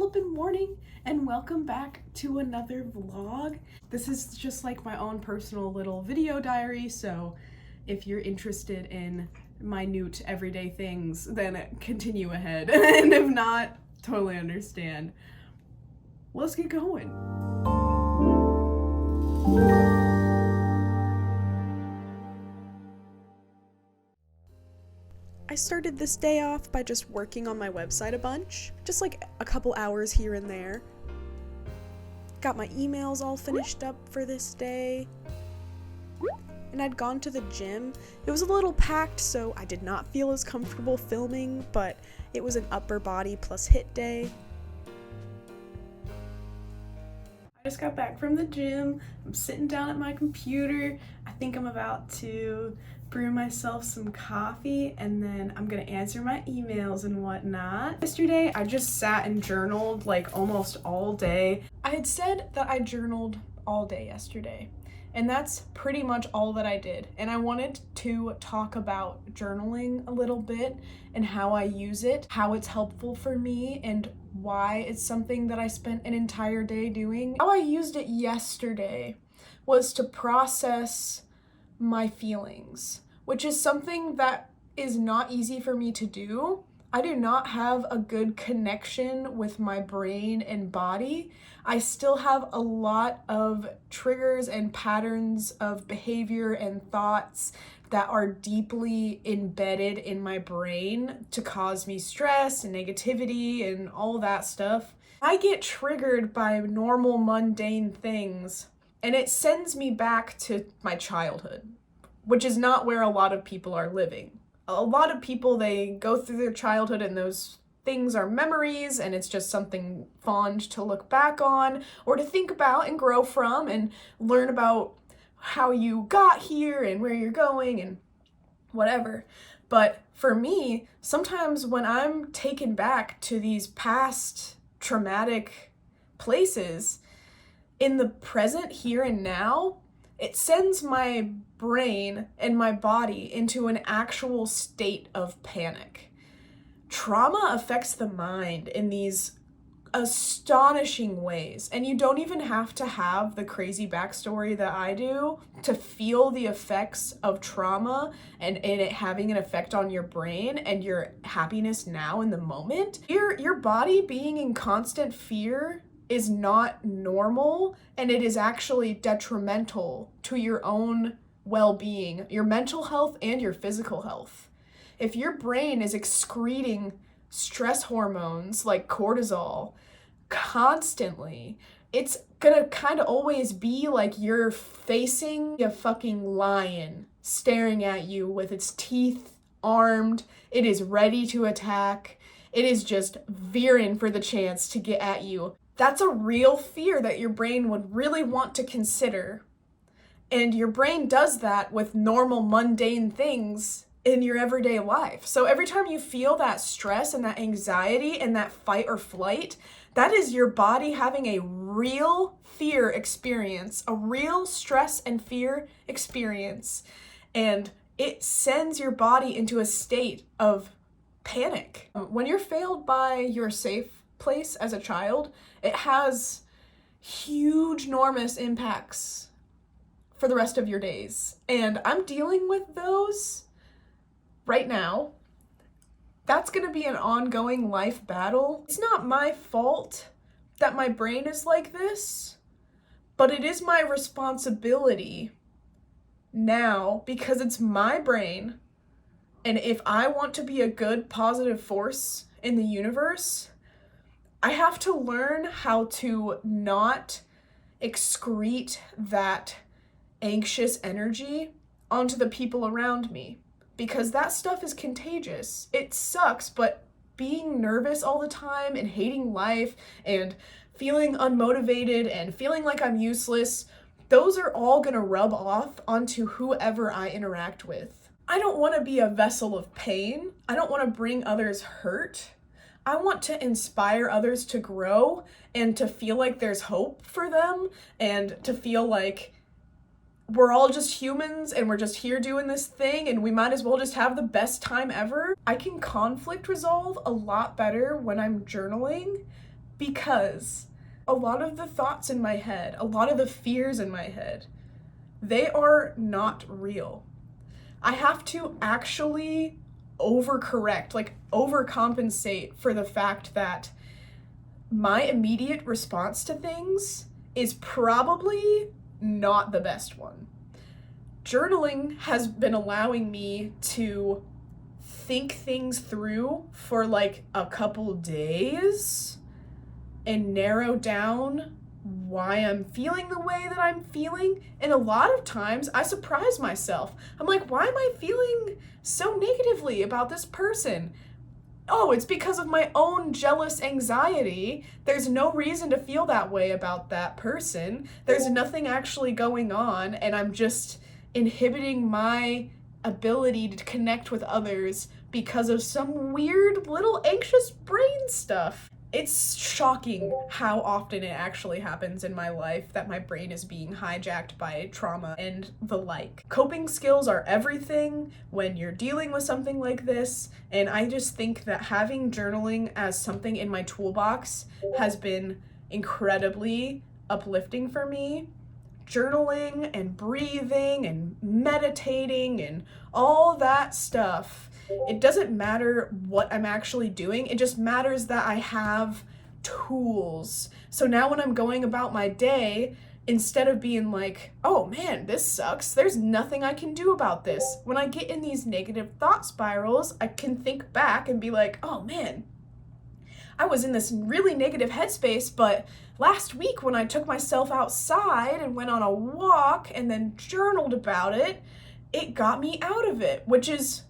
flippin' morning and welcome back to another vlog. This is just like my own personal little video diary, so if you're interested in minute everyday things, then continue ahead. And if not, totally understand. Let's get going. I started this day off by just working on my website a bunch, just like a couple hours here and there. Got my emails all finished up for this day. And I'd gone to the gym. It was a little packed, so I did not feel as comfortable filming, but it was an upper body plus HIIT day. I just got back from the gym. I'm sitting down at my computer. I think I'm about to brew myself some coffee, and then I'm gonna answer my emails and whatnot. Yesterday, I just sat and journaled like almost all day. I had said that I journaled all day yesterday, and that's pretty much all that I did. And I wanted to talk about journaling a little bit and how I use it, how it's helpful for me, and why it's something that I spent an entire day doing. How I used it yesterday was to process my feelings, which is something that is not easy for me to do. I do not have a good connection with my brain and body. I still have a lot of triggers and patterns of behavior and thoughts that are deeply embedded in my brain to cause me stress and negativity and all that stuff. I get triggered by normal mundane things, and it sends me back to my childhood, which is not where a lot of people are living. A lot of people, they go through their childhood and those things are memories, and it's just something fond to look back on or to think about and grow from and learn about how you got here and where you're going and whatever. But for me, sometimes when I'm taken back to these past traumatic places, in the present, here and now, it sends my brain and my body into an actual state of panic. Trauma affects the mind in these astonishing ways, and you don't even have to have the crazy backstory that I do to feel the effects of trauma and it having an effect on your brain and your happiness now in the moment. Your body being in constant fear is not normal, and it is actually detrimental to your own well-being, your mental health and your physical health. If your brain is excreting stress hormones like cortisol constantly, it's gonna kind of always be like you're facing a fucking lion staring at you with its teeth armed. It is ready to attack. It is just veering for the chance to get at you. That's a real fear that your brain would really want to consider. And your brain does that with normal, mundane things in your everyday life. So every time you feel that stress and that anxiety and that fight or flight, that is your body having a real fear experience, a real stress and fear experience. And it sends your body into a state of panic. When you're failed by your safe place as a child, it has huge, enormous impacts for the rest of your days. And I'm dealing with those right now. That's gonna be an ongoing life battle. It's not my fault that my brain is like this, but it is my responsibility now because it's my brain. And if I want to be a good, positive force in the universe, I have to learn how to not excrete that anxious energy onto the people around me, because that stuff is contagious. It sucks, but being nervous all the time and hating life and feeling unmotivated and feeling like I'm useless, those are all gonna rub off onto whoever I interact with. I don't want to be a vessel of pain. I don't want to bring others hurt. I want to inspire others to grow and to feel like there's hope for them and to feel like we're all just humans and we're just here doing this thing and we might as well just have the best time ever. I can conflict resolve a lot better when I'm journaling because a lot of the thoughts in my head, a lot of the fears in my head, they are not real. I have to actually overcorrect, like overcompensate for the fact that my immediate response to things is probably not the best one. Journaling has been allowing me to think things through for like a couple days and narrow down why I'm feeling the way that I'm feeling. And a lot of times I surprise myself. I'm like, why am I feeling so negatively about this person? Oh, it's because of my own jealous anxiety. There's no reason to feel that way about that person. There's nothing actually going on, and I'm just inhibiting my ability to connect with others because of some weird little anxious brain stuff. It's shocking how often it actually happens in my life that my brain is being hijacked by trauma and the like. Coping skills are everything when you're dealing with something like this, and I just think that having journaling as something in my toolbox has been incredibly uplifting for me. Journaling and breathing and meditating and all that stuff. It doesn't matter what I'm actually doing, it just matters that I have tools. So now when I'm going about my day, instead of being like, oh man, this sucks, there's nothing I can do about this. When I get in these negative thought spirals, I can think back and be like, oh man, I was in this really negative headspace, but last week when I took myself outside and went on a walk and then journaled about it, it got me out of it, which is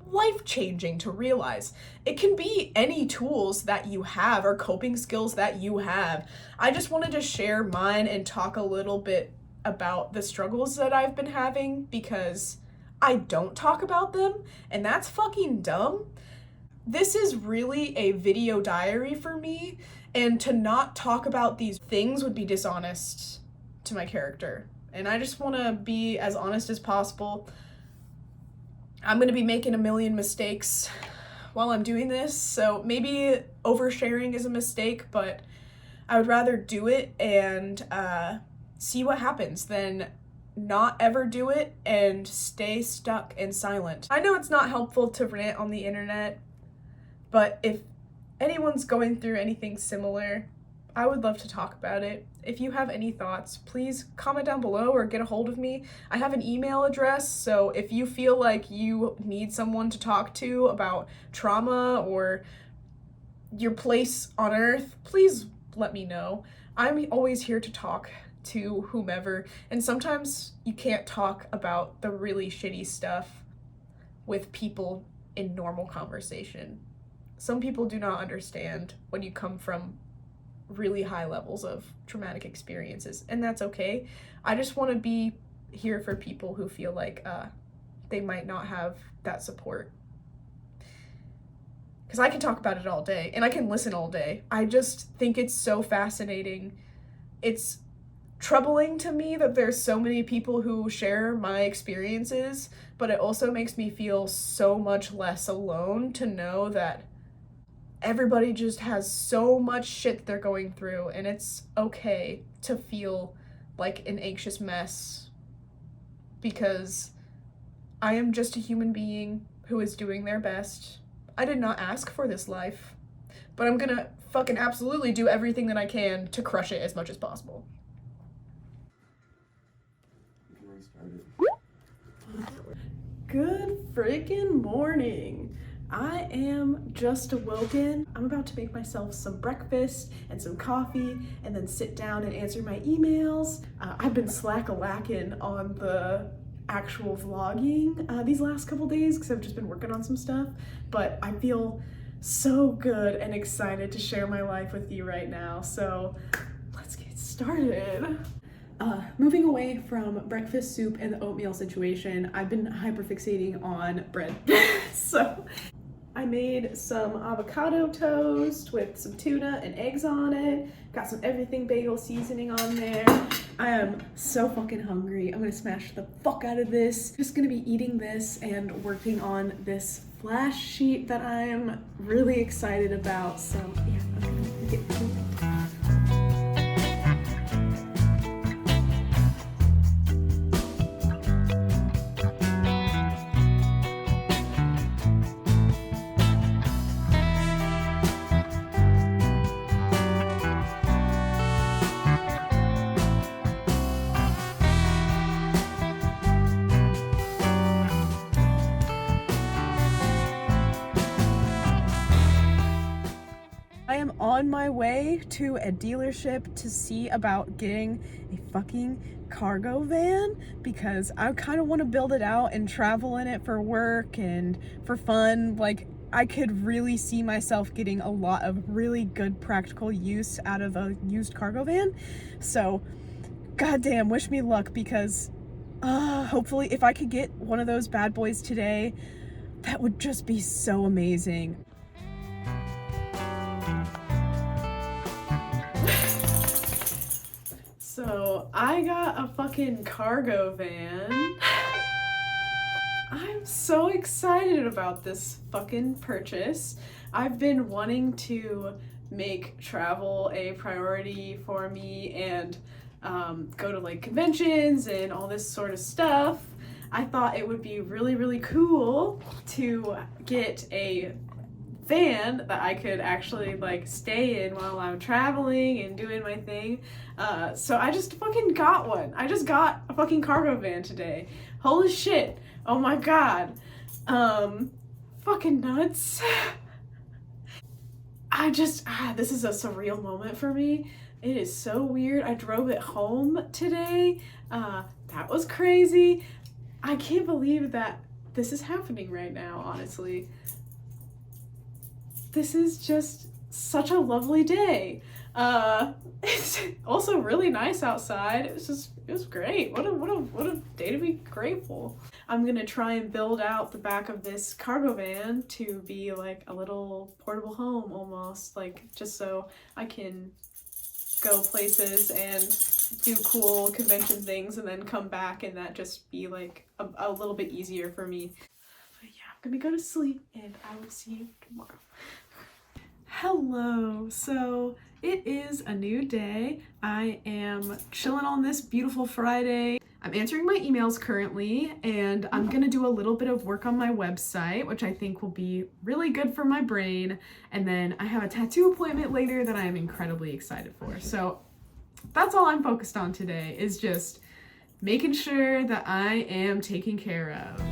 life-changing to realize. It can be any tools that you have or coping skills that you have. I just wanted to share mine and talk a little bit about the struggles that I've been having because I don't talk about them, and that's fucking dumb. This is really a video diary for me, and to not talk about these things would be dishonest to my character. And I just want to be as honest as possible. I'm going to be making a million mistakes while I'm doing this, so maybe oversharing is a mistake, but I would rather do it and see what happens than not ever do it and stay stuck and silent. I know it's not helpful to rant on the internet, but if anyone's going through anything similar, I would love to talk about it. If you have any thoughts, please comment down below or get a hold of me. I have an email address, so if you feel like you need someone to talk to about trauma or your place on earth, please let me know. I'm always here to talk to whomever, and sometimes you can't talk about the really shitty stuff with people in normal conversation. Some people do not understand when you come from really high levels of traumatic experiences, and that's okay. I just want to be here for people who feel like they might not have that support. Because I can talk about it all day, and I can listen all day. I just think it's so fascinating. It's troubling to me that there's so many people who share my experiences, but it also makes me feel so much less alone to know that everybody just has so much shit they're going through, and it's okay to feel like an anxious mess because I am just a human being who is doing their best. I did not ask for this life, but I'm gonna fucking absolutely do everything that I can to crush it as much as possible. Good freaking morning. I am just awoken. I'm about to make myself some breakfast and some coffee and then sit down and answer my emails. I've been slack-a-lacking on the actual vlogging these last couple days because I've just been working on some stuff, but I feel so good and excited to share my life with you right now. So let's get started. Moving away from breakfast soup and the oatmeal situation, I've been hyperfixating on bread. So I made some avocado toast with some tuna and eggs on it. Got some everything bagel seasoning on there. I am so fucking hungry. I'm gonna smash the fuck out of this. Just gonna be eating this and working on this flash sheet that I'm really excited about. So yeah, I'm gonna get my way to a dealership to see about getting a fucking cargo van because I kind of want to build it out and travel in it for work and for fun. Like, I could really see myself getting a lot of really good practical use out of a used cargo van. So, goddamn, wish me luck because hopefully if I could get one of those bad boys today, that would just be so amazing. So I got a fucking cargo van. I'm so excited about this fucking purchase. I've been wanting to make travel a priority for me and go to like conventions and all this sort of stuff. I thought it would be really, really cool to get a van that I could actually like stay in while I'm traveling and doing my thing. So I just fucking got one. I just got a fucking cargo van today. Holy shit. Oh my god. Fucking nuts. This is a surreal moment for me. It is so weird. I drove it home today. That was crazy. I can't believe that this is happening right now, honestly. This is just such a lovely day. It's also really nice outside. It was great. What a day to be grateful. I'm gonna try and build out the back of this cargo van to be like a little portable home almost, like just so I can go places and do cool convention things and then come back and that just be like a little bit easier for me. But yeah, I'm gonna go to sleep and I will see you tomorrow. Hello, so it is a new day. I am chilling on this beautiful Friday. I'm answering my emails currently and I'm gonna do a little bit of work on my website, which I think will be really good for my brain. And then I have a tattoo appointment later that I am incredibly excited for. So that's all I'm focused on today, is just making sure that I am taken care of.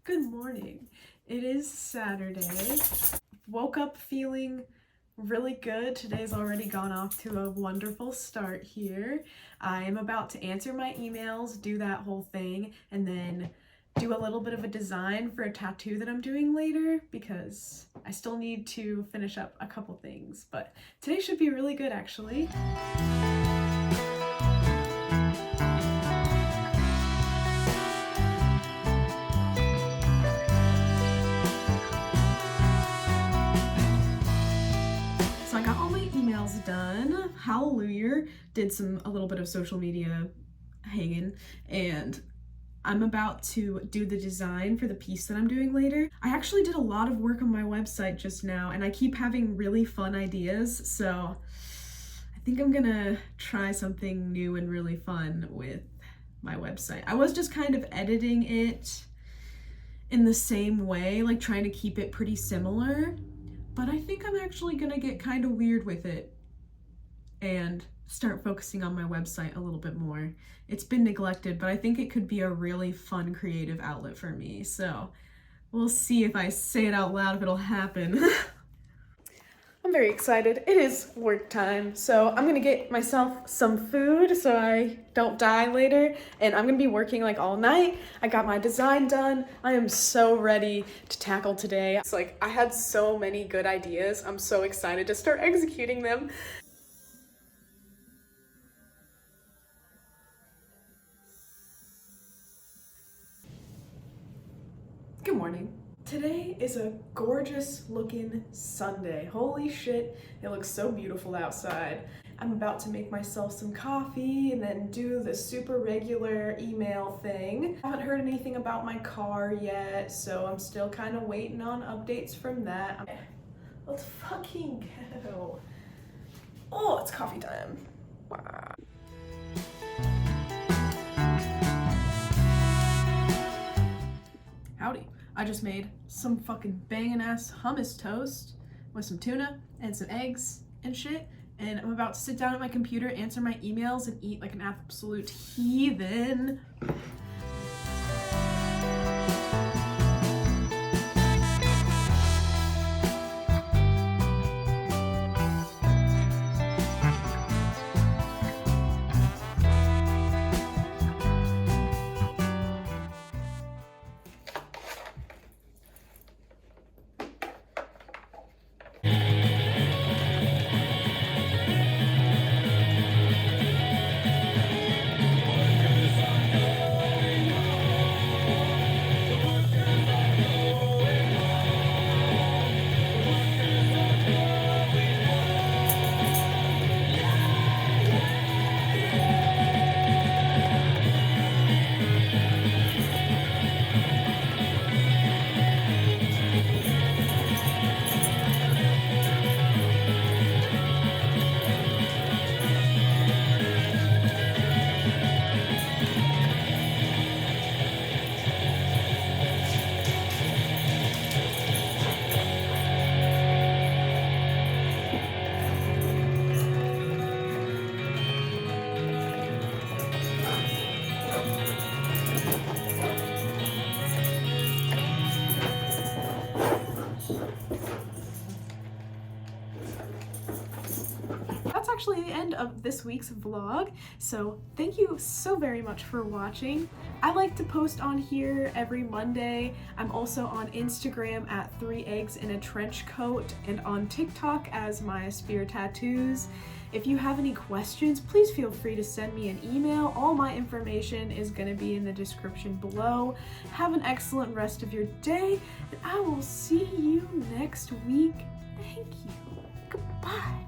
Good morning. It is Saturday. Woke up feeling really good. Today's already gone off to a wonderful start here. I am about to answer my emails, do that whole thing, and then do a little bit of a design for a tattoo that I'm doing later because I still need to finish up a couple things. But today should be really good, actually. So I got all my emails done. Hallelujah. Did a little bit of social media hanging, and I'm about to do the design for the piece that I'm doing later. I actually did a lot of work on my website just now, and I keep having really fun ideas, so I think I'm gonna try something new and really fun with my website. I was just kind of editing it in the same way, like trying to keep it pretty similar, but I think I'm actually gonna get kind of weird with it and start focusing on my website a little bit more. It's been neglected, but I think it could be a really fun creative outlet for me. So we'll see if I say it out loud if it'll happen. I'm very excited. It is work time, so I'm gonna get myself some food so I don't die later, and I'm gonna be working like all night. I got my design done. I am so ready to tackle today. It's like I had so many good ideas. I'm so excited to start executing them. Good morning. Today is a gorgeous looking Sunday. Holy shit, it looks so beautiful outside. I'm about to make myself some coffee and then do the super regular email thing. I haven't heard anything about my car yet, so I'm still kind of waiting on updates from that. Let's fucking go. Oh, it's coffee time. Wow. Howdy. I just made some fucking bangin' ass hummus toast with some tuna and some eggs and shit. And I'm about to sit down at my computer, answer my emails, and eat like an absolute heathen. That's actually the end of this week's vlog, so thank you so very much for watching. I like to post on here every Monday. I'm also on Instagram at 3 eggs in a trench coat and on TikTok as Maya Spear Tattoos. If you have any questions, please feel free to send me an email. All my information is going to be in the description below. Have an excellent rest of your day, and I will see you next week. Thank you. Goodbye.